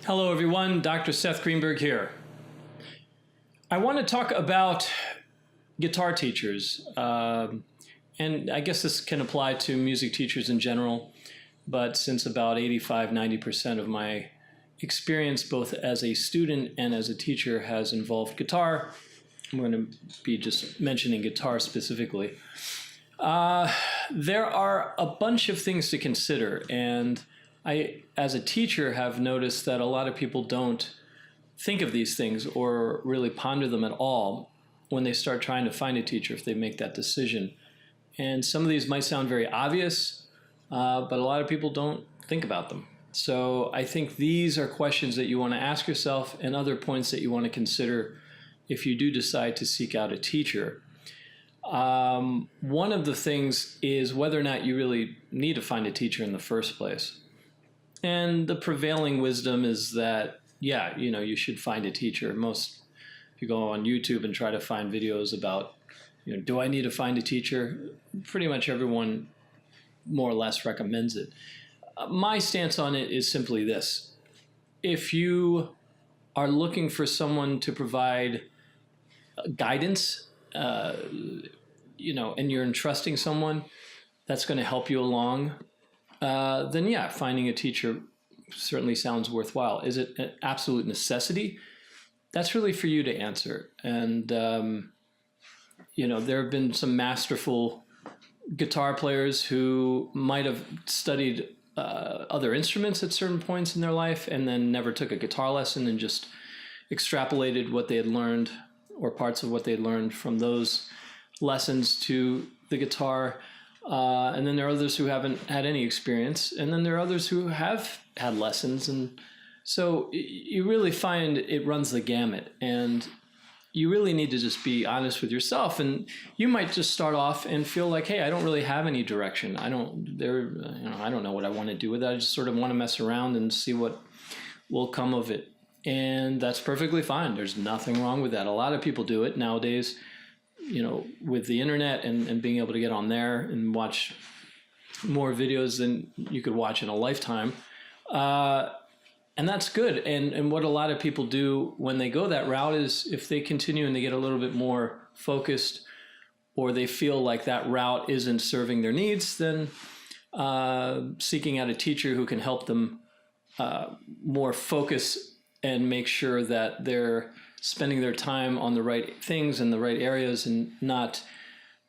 Hello, everyone. Dr. Seth Greenberg here. I want to talk about guitar teachers. And I guess this can apply to music teachers in general. But since about 85–90% of my experience, both as a student and as a teacher, has involved guitar, I'm going to be just mentioning guitar specifically. There are a bunch of things to consider, and I, as a teacher, have noticed that a lot of people don't think of these things or really ponder them at all when they start trying to find a teacher if they make that decision. And some of these might sound very obvious, but a lot of people don't think about them. So I think these are questions that you want to ask yourself and other points that you want to consider if you do decide to seek out a teacher. One of the things is whether or not you really need to find a teacher in the first place. And the prevailing wisdom is that, yeah, you should find a teacher. If you go on YouTube and try to find videos about, do I need to find a teacher? Pretty much everyone more or less recommends it. My stance on it is simply this. If you are looking for someone to provide guidance, and you're entrusting someone that's going to help you along, then yeah, finding a teacher certainly sounds worthwhile. Is it an absolute necessity? That's really for you to answer. And, there have been some masterful guitar players who might have studied other instruments at certain points in their life and then never took a guitar lesson and just extrapolated what they had learned or parts of what they had learned from those lessons to the guitar. And then there are others who haven't had any experience. And then there are others who have had lessons. And so you really find it runs the gamut. And you really need to just be honest with yourself. And you might just start off and feel like, hey, I don't really have any direction. I don't know what I want to do with it. I just sort of want to mess around and see what will come of it. And that's perfectly fine. There's nothing wrong with that. A lot of people do it nowadays. With the internet and being able to get on there and watch more videos than you could watch in a lifetime. And that's good. And what a lot of people do when they go that route is if they continue and they get a little bit more focused or they feel like that route isn't serving their needs, then seeking out a teacher who can help them more focus and make sure that they're spending their time on the right things in the right areas and not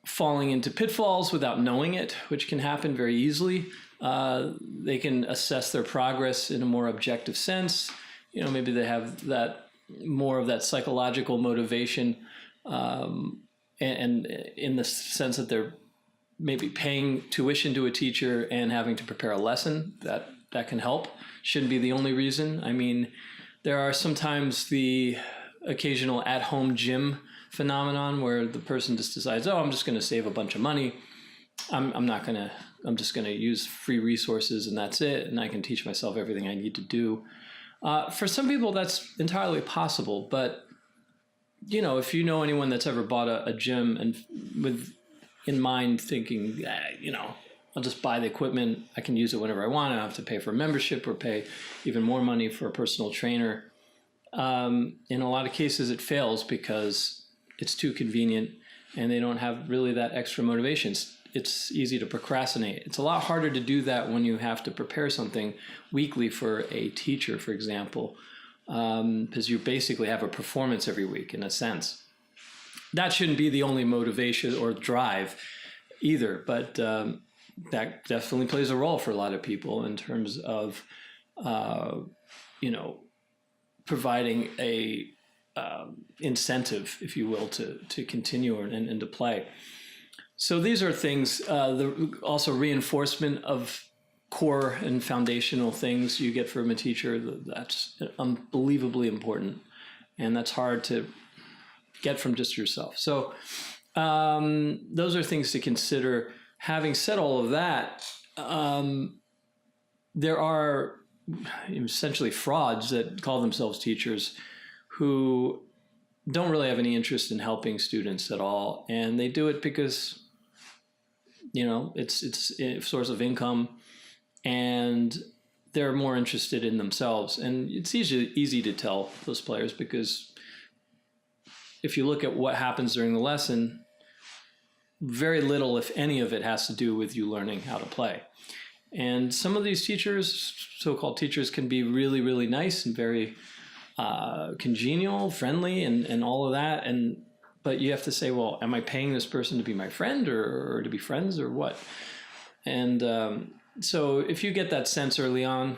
falling into pitfalls without knowing it, which can happen very easily. They can assess their progress in a more objective sense. Maybe they have that more of that psychological motivation, and in the sense that they're maybe paying tuition to a teacher and having to prepare a lesson, that can help. Shouldn't be the only reason. I mean, there are sometimes the occasional at-home gym phenomenon where the person just decides, I'm just going to save a bunch of money. I'm just going to use free resources and that's it. And I can teach myself everything I need to do. For some people, that's entirely possible. But, if you know anyone that's ever bought a gym and in mind thinking, I'll just buy the equipment. I can use it whenever I want. I don't have to pay for a membership or pay even more money for a personal trainer. In a lot of cases, it fails because it's too convenient and they don't have really that extra motivation. It's easy to procrastinate. It's a lot harder to do that when you have to prepare something weekly for a teacher, for example, because you basically have a performance every week in a sense. That shouldn't be the only motivation or drive either, but that definitely plays a role for a lot of people in terms of, providing a incentive, if you will, to continue and to play. So these are things, also reinforcement of core and foundational things you get from a teacher. That's unbelievably important. And that's hard to get from just yourself. So those are things to consider. Having said all of that, there are essentially frauds that call themselves teachers who don't really have any interest in helping students at all. And they do it because, it's a source of income and they're more interested in themselves. And it's easy to tell those players, because if you look at what happens during the lesson, very little, if any of it, has to do with you learning how to play. And some of these teachers, so-called teachers, can be really, really nice and very congenial, friendly, and all of that. But you have to say, well, am I paying this person to be my friend or to be friends or what? And so if you get that sense early on,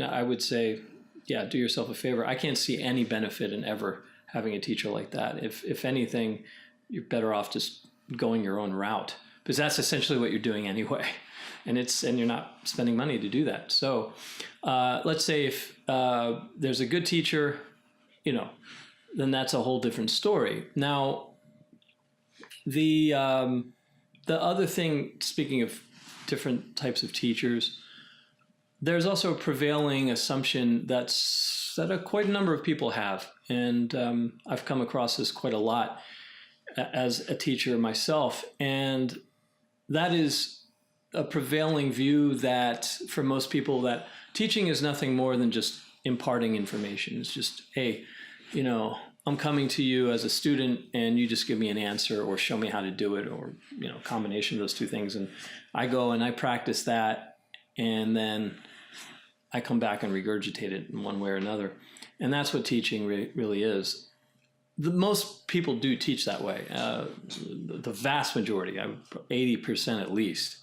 I would say, yeah, do yourself a favor. I can't see any benefit in ever having a teacher like that. If anything, you're better off just going your own route, because that's essentially what you're doing anyway. And you're not spending money to do that. So let's say if there's a good teacher, then that's a whole different story. Now, the other thing, speaking of different types of teachers, there's also a prevailing assumption that quite a number of people have. And I've come across this quite a lot as a teacher myself. And that is a prevailing view that for most people, that teaching is nothing more than just imparting information. It's just, hey, I'm coming to you as a student and you just give me an answer or show me how to do it, or, a combination of those two things. And I go and I practice that, and then I come back and regurgitate it in one way or another. And that's what teaching really is. Most people do teach that way. The vast majority, 80% at least,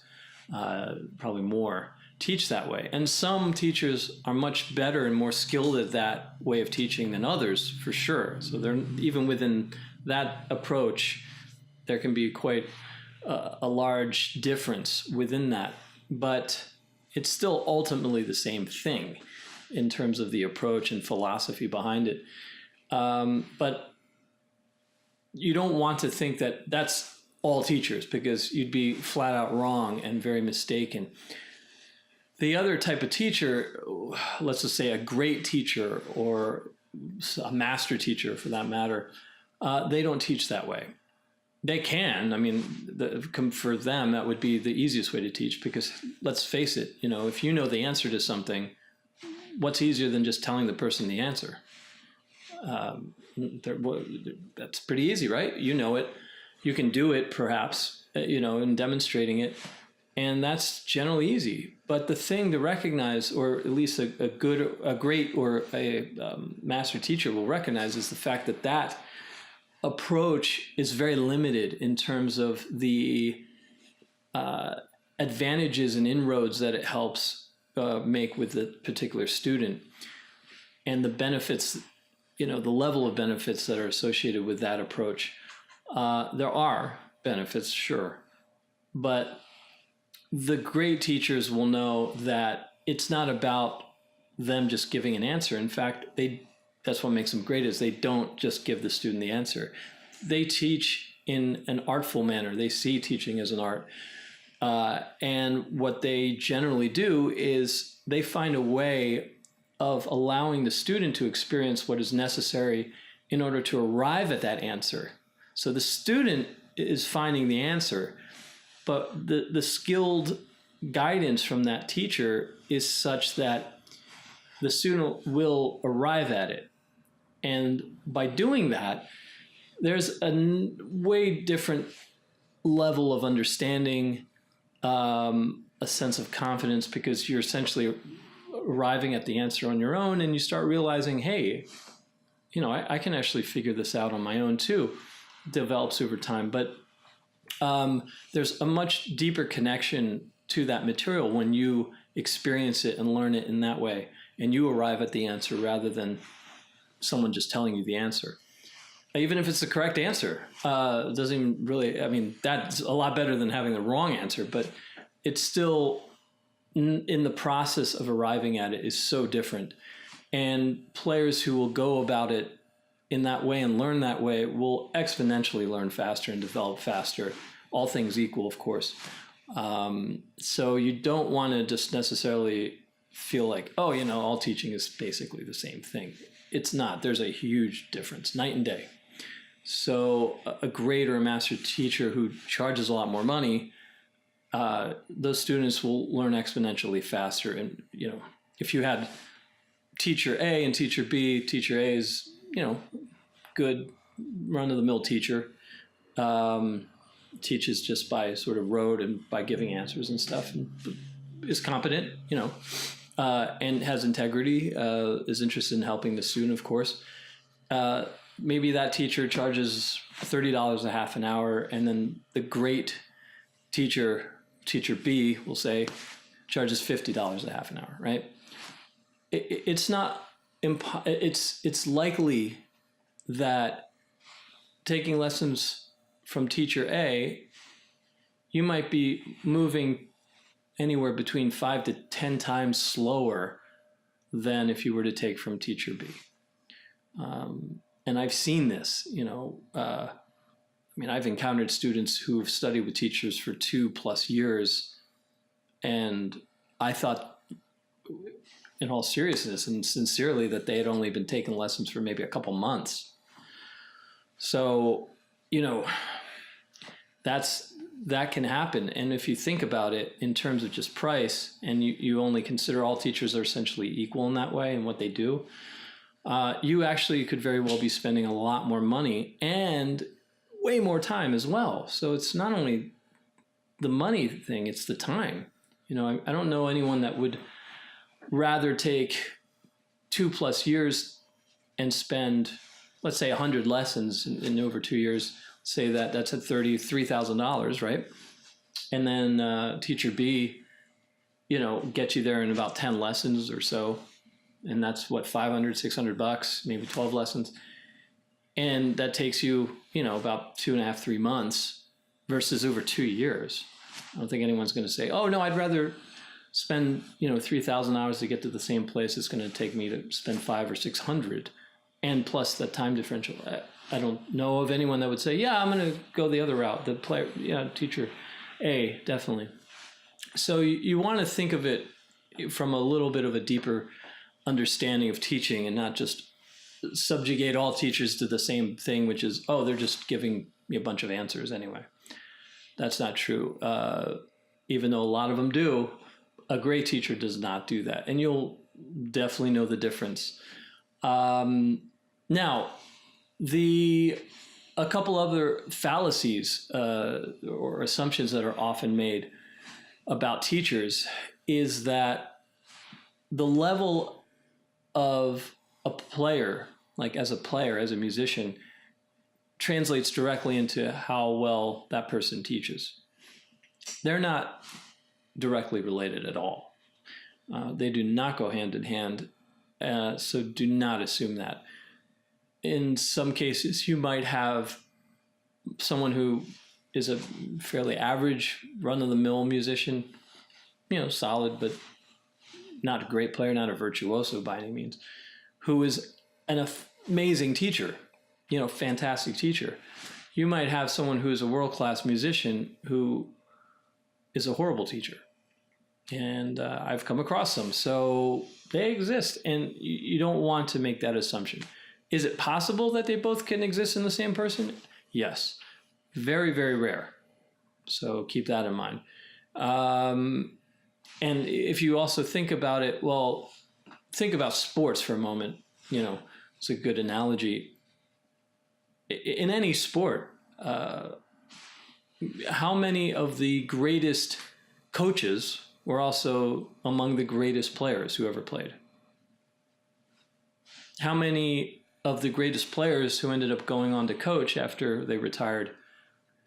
probably more, teach that way. And some teachers are much better and more skilled at that way of teaching than others, for sure. So even within that approach, there can be quite a large difference within that. But it's still ultimately the same thing in terms of the approach and philosophy behind it. But you don't want to think that that's all teachers, because you'd be flat out wrong and very mistaken. The other type of teacher, let's just say a great teacher or a master teacher for that matter, they don't teach that way. They can. I mean, for them, that would be the easiest way to teach, because let's face it, if you know the answer to something, what's easier than just telling the person the answer? That's pretty easy, right? You know it. You can do it, perhaps, in demonstrating it. And that's generally easy. But the thing to recognize, or at least a great or a master teacher will recognize, is the fact that approach is very limited in terms of the advantages and inroads that it helps make with the particular student, and the benefits, the level of benefits that are associated with that approach. There are benefits, sure, but the great teachers will know that it's not about them just giving an answer. In fact, that's what makes them great, is they don't just give the student the answer. They teach in an artful manner. They see teaching as an art. And what they generally do is they find a way of allowing the student to experience what is necessary in order to arrive at that answer. So the student is finding the answer, but the skilled guidance from that teacher is such that the student will arrive at it. And by doing that, there's a way different level of understanding, a sense of confidence, because you're essentially arriving at the answer on your own, and you start realizing, hey, I can actually figure this out on my own too. It develops over time. But there's a much deeper connection to that material when you experience it and learn it in that way, and you arrive at the answer rather than someone just telling you the answer. Even if it's the correct answer, it doesn't even really, that's a lot better than having the wrong answer, but it's still, in the process of arriving at it, is so different. And players who will go about it in that way and learn that way will exponentially learn faster and develop faster, all things equal, of course. So you don't want to just necessarily feel like, all teaching is basically the same thing. It's not. There's a huge difference, night and day. So a great or a master teacher who charges a lot more money, those students will learn exponentially faster and, if you had teacher A and teacher B, teacher A is, good run-of-the-mill teacher, teaches just by sort of rote and by giving answers and stuff, and is competent, and has integrity, is interested in helping the student, of course. Maybe that teacher charges $30 a half an hour, and then the great teacher B, will say, charges $50 a half an hour, right? It's not, it's likely that taking lessons from teacher A, you might be moving anywhere between 5 to 10 times slower than if you were to take from teacher B. And I've seen this, I've encountered students who have studied with teachers for 2+ years, and I thought, in all seriousness and sincerely, that they had only been taking lessons for maybe a couple months. So, that can happen. And if you think about it in terms of just price, and you only consider all teachers are essentially equal in that way and what they do, you actually could very well be spending a lot more money and way more time as well. So it's not only the money thing, it's the time. I don't know anyone that would rather take 2+ years and spend, let's say, 100 lessons in over 2 years, say that's at $33,000, right? And then teacher B, get you there in about 10 lessons or so. And that's what, $500, $600, maybe 12 lessons. And that takes you, about 2.5, 3 months versus over 2 years. I don't think anyone's going to say, oh no, I'd rather spend, 3,000 hours to get to the same place. It's going to take me to spend 500 or 600. And plus the time differential. I don't know of anyone that would say, yeah, I'm going to go the other route. The player, teacher A, definitely. So you want to think of it from a little bit of a deeper understanding of teaching, and not just subjugate all teachers to the same thing, which is, oh, they're just giving me a bunch of answers anyway. That's not true. Even though a lot of them do, a great teacher does not do that. And you'll definitely know the difference. Now, a couple other fallacies or assumptions that are often made about teachers is that the level of a player, like as a musician, translates directly into how well that person teaches. They're not directly related at all. They do not go hand in hand. So do not assume that. In some cases, you might have someone who is a fairly average, run-of-the-mill musician, solid, but not a great player, not a virtuoso by any means, who is an amazing teacher, fantastic teacher. You might have someone who is a world-class musician who is a horrible teacher. And I've come across them. So they exist, and you don't want to make that assumption. Is it possible that they both can exist in the same person? Yes. Very, very rare. So keep that in mind. And if you also think about it, well, think about sports for a moment. It's a good analogy. In any sport, how many of the greatest coaches were also among the greatest players who ever played? How many of the greatest players who ended up going on to coach after they retired,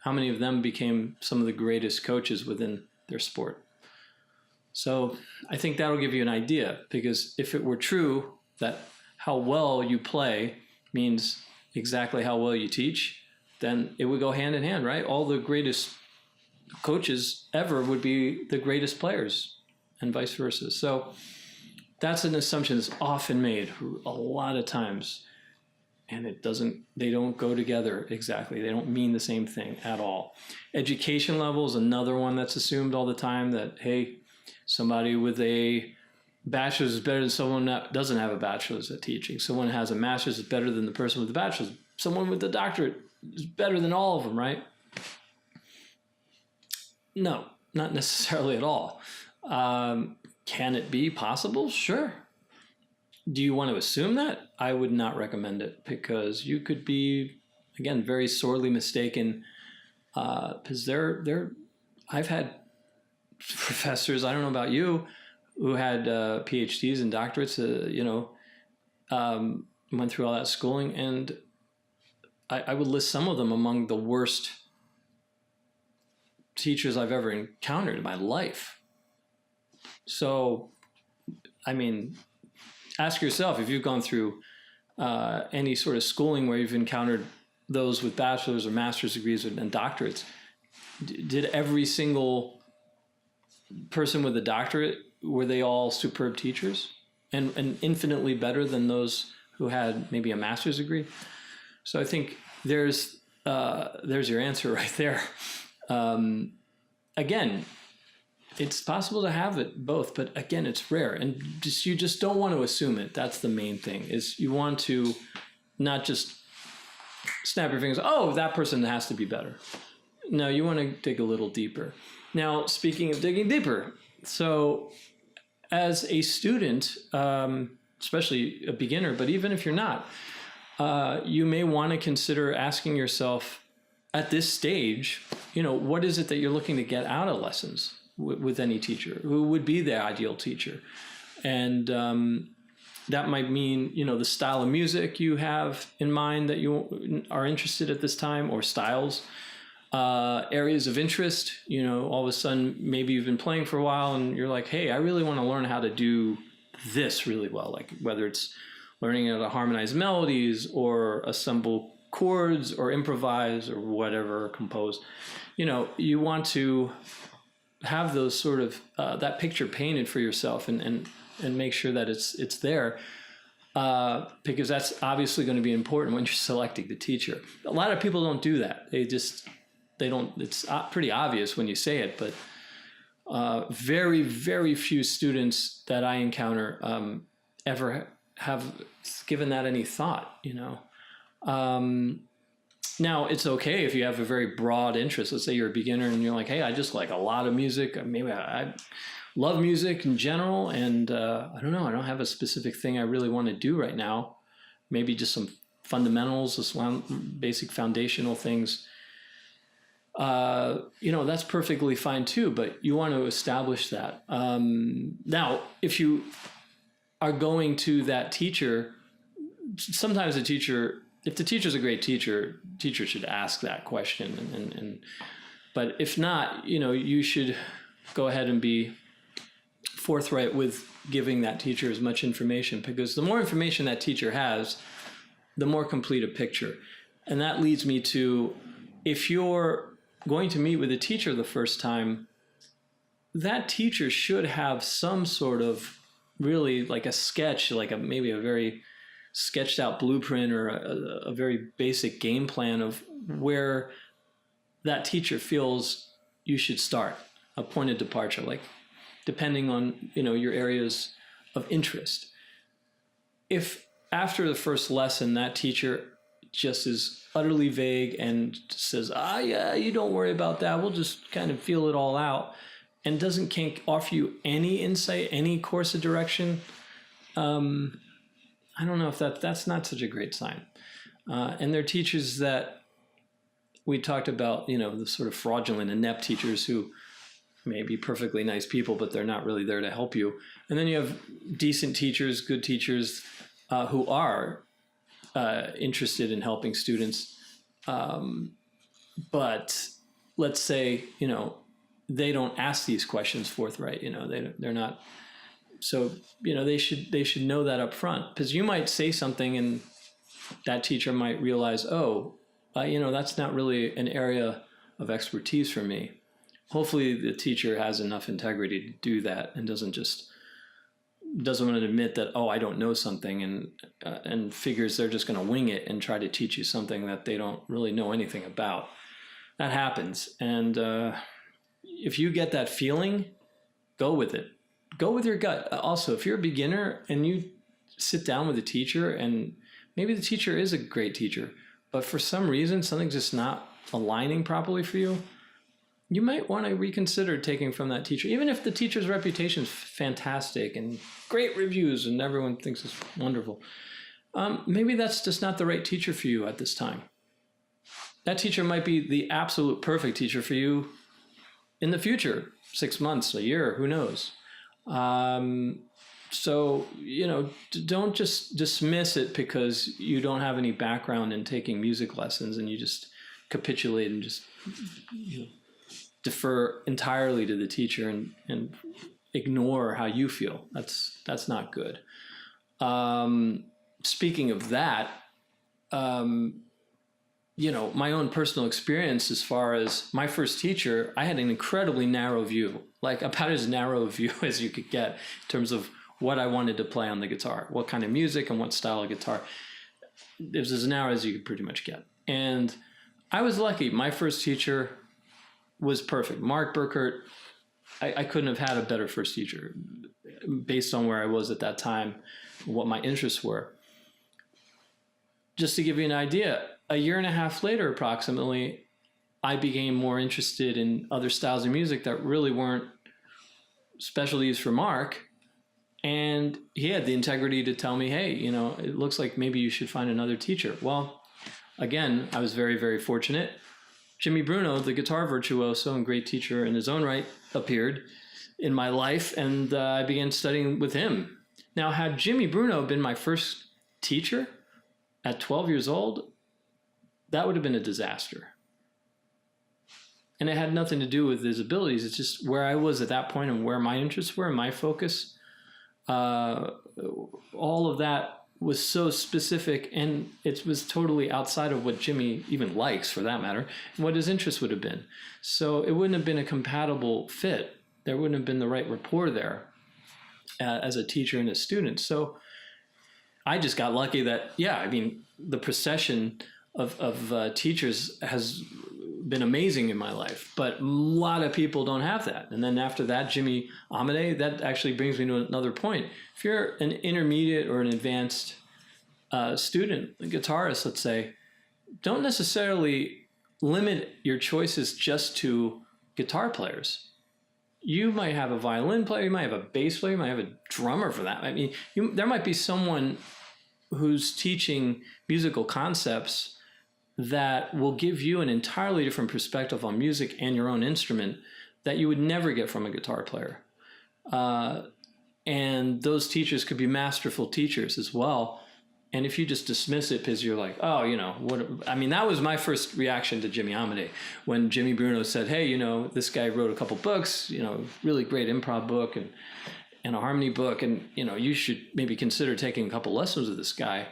how many of them became some of the greatest coaches within their sport? So I think that'll give you an idea, because if it were true that how well you play means exactly how well you teach, then it would go hand in hand, right? All the greatest coaches ever would be the greatest players, and vice versa. So that's an assumption that's often made a lot of times, and they don't go together exactly. They don't mean the same thing at all. Education level is another one that's assumed all the time, that, hey, somebody with a bachelor's is better than someone that doesn't have a bachelor's at teaching. Someone who has a master's is better than the person with a bachelor's. Someone with a doctorate is better than all of them, right? No, not necessarily at all. Can it be possible? Sure. Do you want to assume that? I would not recommend it, because you could be, again, very sorely mistaken. Because I've had professors, I don't know about you, who had PhDs and doctorates, went through all that schooling, and I would list some of them among the worst teachers I've ever encountered in my life. So, I mean, ask yourself, if you've gone through any sort of schooling where you've encountered those with bachelor's or master's degrees and doctorates, did every single person with a doctorate, were they all superb teachers and infinitely better than those who had maybe a master's degree? So I think there's your answer right there. Again, it's possible to have it both, but again, it's rare, and you just don't want to assume it. That's the main thing, is you want to not just snap your fingers, oh, that person has to be better. No, you want to dig a little deeper. Now, speaking of digging deeper, so as a student, especially a beginner, but even if you're not, you may want to consider asking yourself at this stage, what is it that you're looking to get out of lessons with any teacher? Who would be the ideal teacher? And that might mean, the style of music you have in mind that you are interested at this time, or styles, areas of interest. All of a sudden, maybe you've been playing for a while and you're like, hey, I really want to learn how to do this really well. Like whether it's learning how to harmonize melodies or assemble chords or improvise or whatever, or compose. You want to have those sort of that picture painted for yourself and make sure that it's there, because that's obviously going to be important when you're selecting the teacher. A lot of people don't do that. They don't. It's pretty obvious when you say it, but very, very few students that I encounter ever have given that any thought. Now, it's okay if you have a very broad interest. Let's say you're a beginner and you're like, hey, I just like a lot of music. Maybe I love music in general, and I don't know, I don't have a specific thing I really want to do right now. Maybe just some fundamentals, some basic foundational things. That's perfectly fine too, but you want to establish that. Now, if you are going to that teacher, sometimes if the teacher's a great teacher should ask that question. But if not, you should go ahead and be forthright with giving that teacher as much information, because the more information that teacher has, the more complete a picture. And that leads me to, if you're going to meet with a teacher the first time, that teacher should have some sort of really like a sketch, like maybe a very sketched out blueprint or a very basic game plan of where that teacher feels you should start, a point of departure, like depending on, your areas of interest. If after the first lesson, that teacher just is utterly vague and says, yeah, you don't worry about that, we'll just kind of feel it all out, and can't offer you any insight, any course of direction, I don't know if that's not such a great sign. And there are teachers that we talked about, the sort of fraudulent, inept teachers who may be perfectly nice people, but they're not really there to help you. And then you have decent teachers, good teachers, who are interested in helping students. But let's say, they don't ask these questions forthright, they're not. So, they should know that up front, because you might say something and that teacher might realize, that's not really an area of expertise for me. Hopefully the teacher has enough integrity to do that and doesn't want to admit that, I don't know something, and figures they're just going to wing it and try to teach you something that they don't really know anything about. That happens. And if you get that feeling, go with it. Go with your gut. Also, if you're a beginner and you sit down with a teacher, and maybe the teacher is a great teacher, but for some reason something's just not aligning properly for you, you might want to reconsider taking from that teacher, even if the teacher's reputation is fantastic and great reviews and everyone thinks it's wonderful. Maybe that's just not the right teacher for you at this time. That teacher might be the absolute perfect teacher for you in the future, 6 months, a year, who knows? So, don't just dismiss it because you don't have any background in taking music lessons and you just capitulate and just defer entirely to the teacher and ignore how you feel. That's not good. Speaking of that, my own personal experience as far as my first teacher, I had an incredibly narrow view, like about as narrow a view as you could get in terms of what I wanted to play on the guitar, what kind of music and what style of guitar. It was as narrow as you could pretty much get. And I was lucky. My first teacher was perfect. Mark Burkert, I couldn't have had a better first teacher based on where I was at that time, what my interests were. Just to give you an idea, a year and a half later, approximately, I became more interested in other styles of music that really weren't specialties for Mark. And he had the integrity to tell me, hey, it looks like maybe you should find another teacher. Well, again, I was very, very fortunate. Jimmy Bruno, the guitar virtuoso and great teacher in his own right, appeared in my life, and I began studying with him. Now, had Jimmy Bruno been my first teacher at 12 years old, that would have been a disaster. And it had nothing to do with his abilities. It's just where I was at that point and where my interests were and my focus. All of that was so specific, and it was totally outside of what Jimmy even likes, for that matter, and what his interest would have been. So it wouldn't have been a compatible fit. There wouldn't have been the right rapport there as a teacher and a student. So I just got lucky that, the procession of teachers has been amazing in my life, but a lot of people don't have that. And then after that, Jimmy Amade, that actually brings me to another point. If you're an intermediate or an advanced student, a guitarist, let's say, don't necessarily limit your choices just to guitar players. You might have a violin player, you might have a bass player, you might have a drummer for that. I mean, there might be someone who's teaching musical concepts that will give you an entirely different perspective on music and your own instrument that you would never get from a guitar player. And those teachers could be masterful teachers as well. And if you just dismiss it because you're like, that was my first reaction to Jimmy Amade. When Jimmy Bruno said, hey, this guy wrote a couple books, really great improv book and a harmony book. And, you should maybe consider taking a couple lessons with this guy.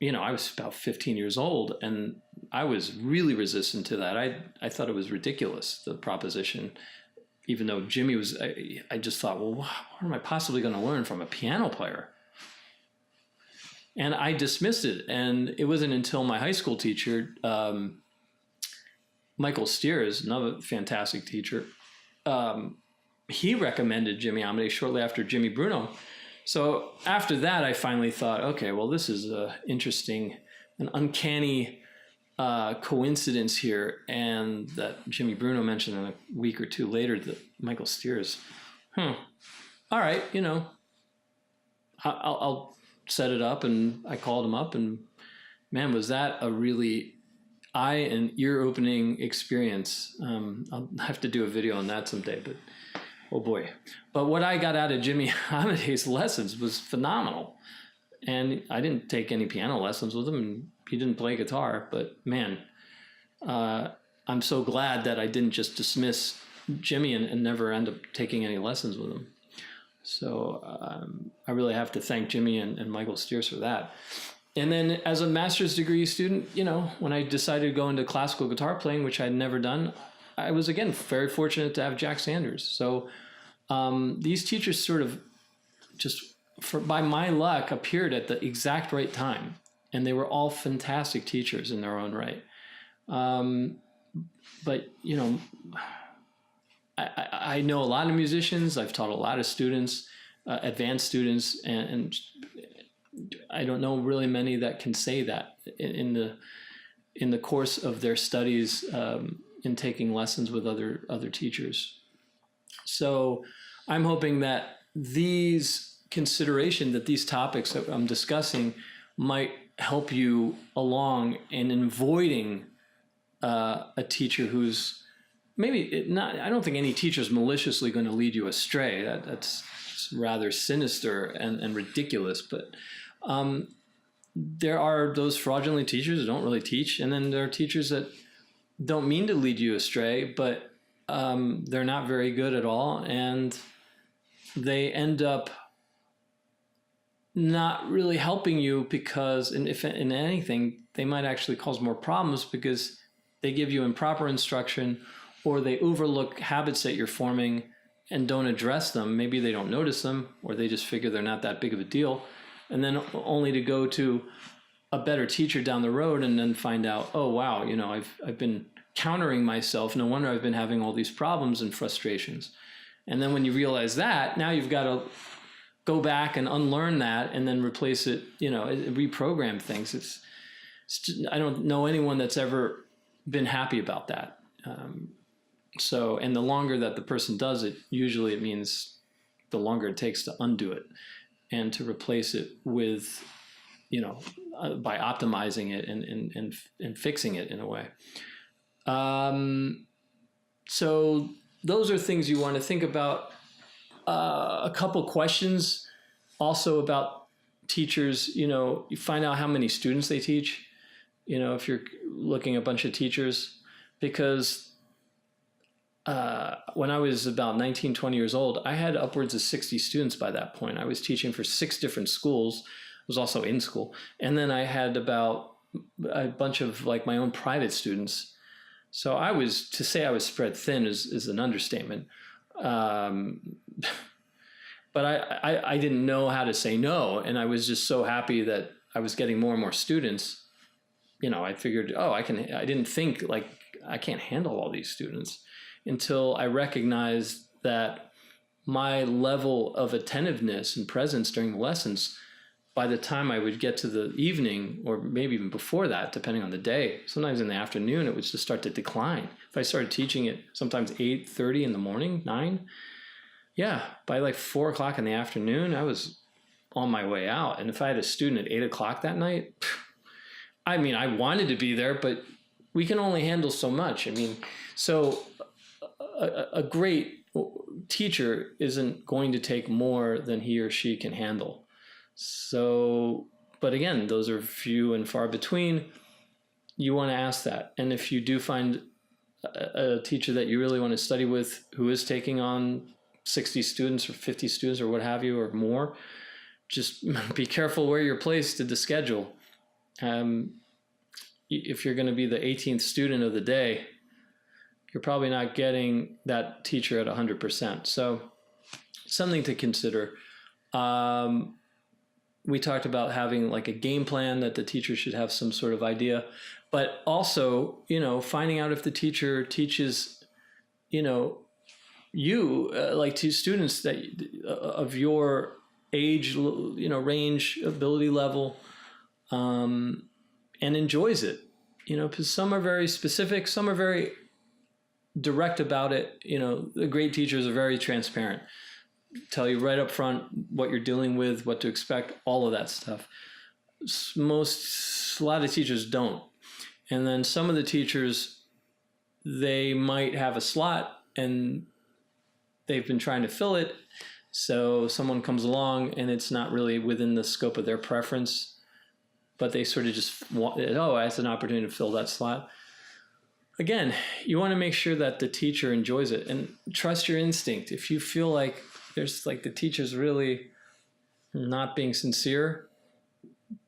I was about 15 years old, and I was really resistant to that. I thought it was ridiculous, the proposition, even though Jimmy was, I just thought, well, what am I possibly going to learn from a piano player? And I dismissed it. And it wasn't until my high school teacher, Michael Steers, another fantastic teacher, he recommended Jimmy Amade shortly after Jimmy Bruno. So after that, I finally thought, okay, well, this is an uncanny coincidence here. And that Jimmy Bruno mentioned a week or two later that Michael Steers, all right, I'll set it up. And I called him up, and man, was that a really eye and ear opening experience. I'll have to do a video on that someday, but oh boy. But what I got out of Jimmy Amade's lessons was phenomenal. And I didn't take any piano lessons with him, and he didn't play guitar, but man, I'm so glad that I didn't just dismiss Jimmy and never end up taking any lessons with him. So I really have to thank Jimmy and Michael Steers for that. And then as a master's degree student, when I decided to go into classical guitar playing, which I'd never done, I was, again, very fortunate to have Jack Sanders. So these teachers sort of just, by my luck, appeared at the exact right time. And they were all fantastic teachers in their own right. But, I know a lot of musicians. I've taught a lot of students, advanced students, and I don't know really many that can say that in the course of their studies, in taking lessons with other teachers. So I'm hoping that these topics that I'm discussing might help you along in avoiding a teacher who's maybe not. I don't think any teacher is maliciously going to lead you astray. That's rather sinister and ridiculous. But there are those fraudulent teachers that don't really teach, and then there are teachers that don't mean to lead you astray, but they're not very good at all, and they end up not really helping you because, and if in anything, they might actually cause more problems because they give you improper instruction, or they overlook habits that you're forming and don't address them. Maybe they don't notice them, or they just figure they're not that big of a deal, and then only to go to a better teacher down the road and then find out, oh wow, I've been countering myself. No wonder I've been having all these problems and frustrations. And then when you realize that, now you've got to go back and unlearn that and then replace it, reprogram things. I don't know anyone that's ever been happy about that. And the longer that the person does it, usually it means the longer it takes to undo it and to replace it with, by optimizing it and fixing it in a way. So those are things you want to think about. A couple questions also about teachers, you find out how many students they teach, if you're looking at a bunch of teachers, because when I was about 19, 20 years old, I had upwards of 60 students by that point. I was teaching for 6 different schools. I was also in school. And then I had about a bunch of like my own private students. So to say I was spread thin is an understatement. But I didn't know how to say no. And I was just so happy that I was getting more and more students. I figured, I didn't think like I can't handle all these students until I recognized that my level of attentiveness and presence during the lessons, by the time I would get to the evening, or maybe even before that, depending on the day, sometimes in the afternoon, it would just start to decline. If I started teaching at sometimes 8:30 in the morning, 9, by like 4 o'clock in the afternoon, I was on my way out. And if I had a student at 8 o'clock that night, I wanted to be there, but we can only handle so much. So a great teacher isn't going to take more than he or she can handle. So, but again, those are few and far between. You want to ask that. And if you do find a teacher that you really want to study with who is taking on 60 students or 50 students or what have you, or more, just be careful where you're placed in the schedule. If you're going to be the 18th student of the day, you're probably not getting that teacher at 100%. So something to consider. We talked about having like a game plan that the teacher should have some sort of idea, but also, finding out if the teacher teaches, like to students that of your age, range, ability level, and enjoys it, because some are very specific, some are very direct about it. The great teachers are very transparent. Tell you right up front what you're dealing with, what to expect, all of that stuff. A lot of teachers don't. And then some of the teachers, they might have a slot and they've been trying to fill it. So someone comes along and it's not really within the scope of their preference, but they sort of just want, it's an opportunity to fill that slot. Again, you want to make sure that the teacher enjoys it and trust your instinct. If you feel like there's like the teacher's really not being sincere,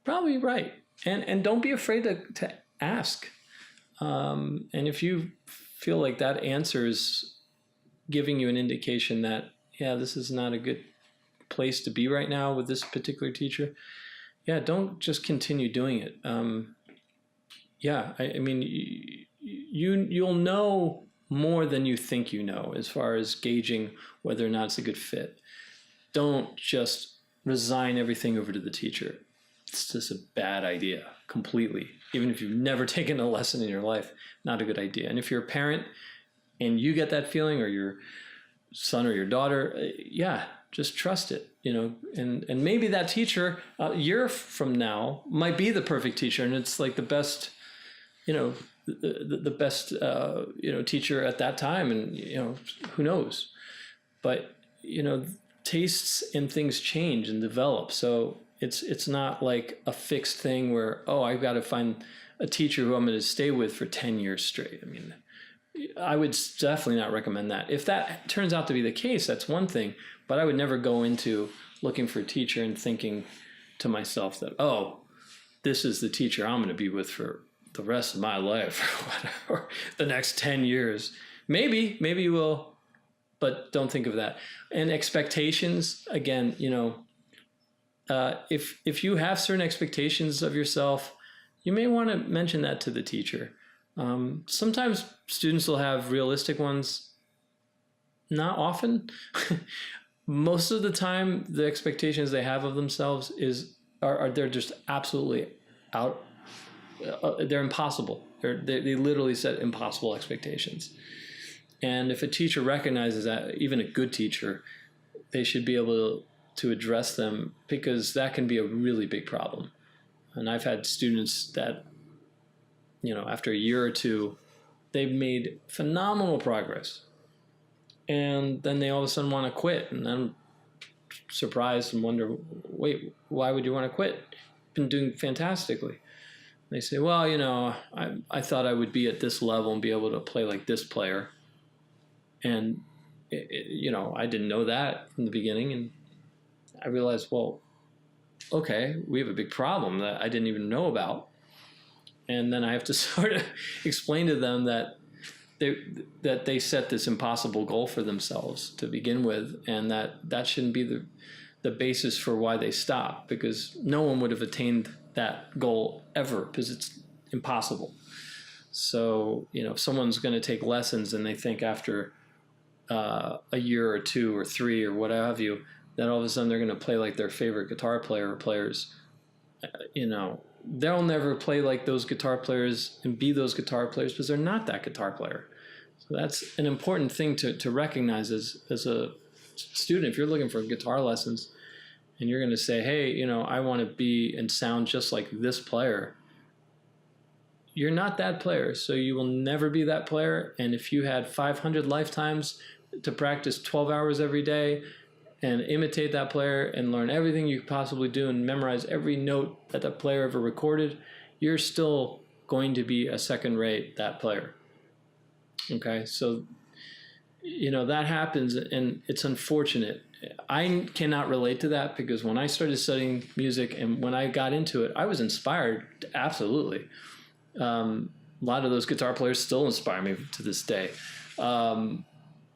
probably right. And don't be afraid to ask. And if you feel like that answer is giving you an indication that, this is not a good place to be right now with this particular teacher, don't just continue doing it. You'll know more than you think you know as far as gauging whether or not it's a good fit. Don't just resign everything over to the teacher. it's just a bad idea completely. Even if you've never taken a lesson in your life, not a good idea. And if you're a parent and you get that feeling, or your son or your daughter, yeah, just trust it, and maybe that teacher a year from now might be the perfect teacher, and it's like the best, the best, teacher at that time, and, who knows, but, tastes and things change and develop. So it's not like a fixed thing where, oh, I've got to find a teacher who I'm going to stay with for 10 years straight. I mean, I would definitely not recommend that. If that turns out to be the case, that's one thing, but I would never go into looking for a teacher and thinking to myself that, oh, this is the teacher I'm going to be with for the rest of my life, or whatever, the next 10 years. Maybe you will, but don't think of that. And expectations, again, if you have certain expectations of yourself, you may want to mention that to the teacher. Sometimes students will have realistic ones. Not often. Most of the time, the expectations they have of themselves are they're just absolutely out. They're impossible. They literally set impossible expectations. And if a teacher recognizes that, even a good teacher, they should be able to address them, because that can be a really big problem. And I've had students that, after a year or two, they've made phenomenal progress. And then they all of a sudden want to quit. And I'm surprised and wonder, wait, why would you want to quit? Been doing fantastically. They say, well, I thought I would be at this level and be able to play like this player. And, I didn't know that from the beginning. And I realized, well, okay, we have a big problem that I didn't even know about. And then I have to sort of explain to them that they set this impossible goal for themselves to begin with, and that shouldn't be the basis for why they stop, because no one would have attained that goal ever, because it's impossible. So, if someone's going to take lessons and they think after a year or two or three or what have you, that all of a sudden they're going to play like their favorite guitar player or players, they'll never play like those guitar players and be those guitar players, because they're not that guitar player. So that's an important thing to recognize as a student. If you're looking for guitar lessons and you're going to say, hey, I want to be and sound just like this player, you're not that player. So you will never be that player. And if you had 500 lifetimes to practice 12 hours every day and imitate that player and learn everything you could possibly do and memorize every note that that player ever recorded, you're still going to be a second-rate that player. Okay, so, that happens, and it's unfortunate. I cannot relate to that, because when I started studying music and when I got into it, I was inspired, absolutely. A lot of those guitar players still inspire me to this day.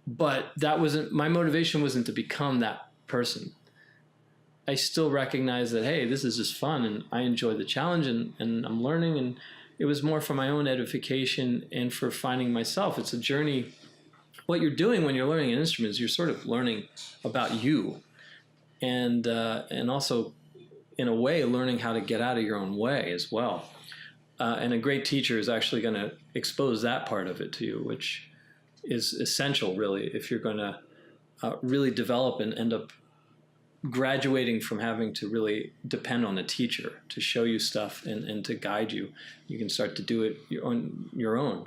But that wasn't, my motivation wasn't to become that person. I still recognize that, hey, this is just fun, and I enjoy the challenge, and I'm learning, and it was more for my own edification and for finding myself. It's a journey. What you're doing when you're learning an instrument is you're sort of learning about you, and also, in a way, learning how to get out of your own way as well. And a great teacher is actually going to expose that part of it to you, which is essential, really, if you're going to really develop and end up graduating from having to really depend on a teacher to show you stuff and to guide you. You can start to do it on your own.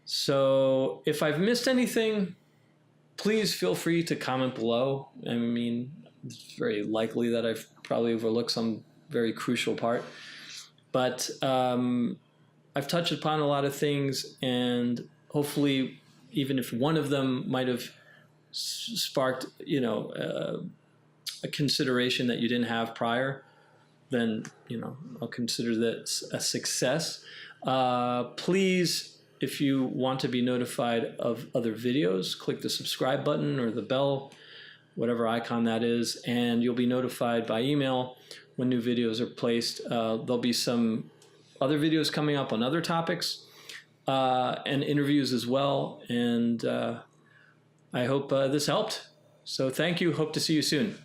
So if I've missed anything, please feel free to comment below. I mean, it's very likely that I've probably overlooked some very crucial part. But I've touched upon a lot of things, and hopefully, even if one of them might have sparked, a consideration that you didn't have prior, then, I'll consider that a success. Please, if you want to be notified of other videos, click the subscribe button or the bell, whatever icon that is, and you'll be notified by email when new videos are placed. There'll be some other videos coming up on other topics and interviews as well. And I hope this helped. So thank you. Hope to see you soon.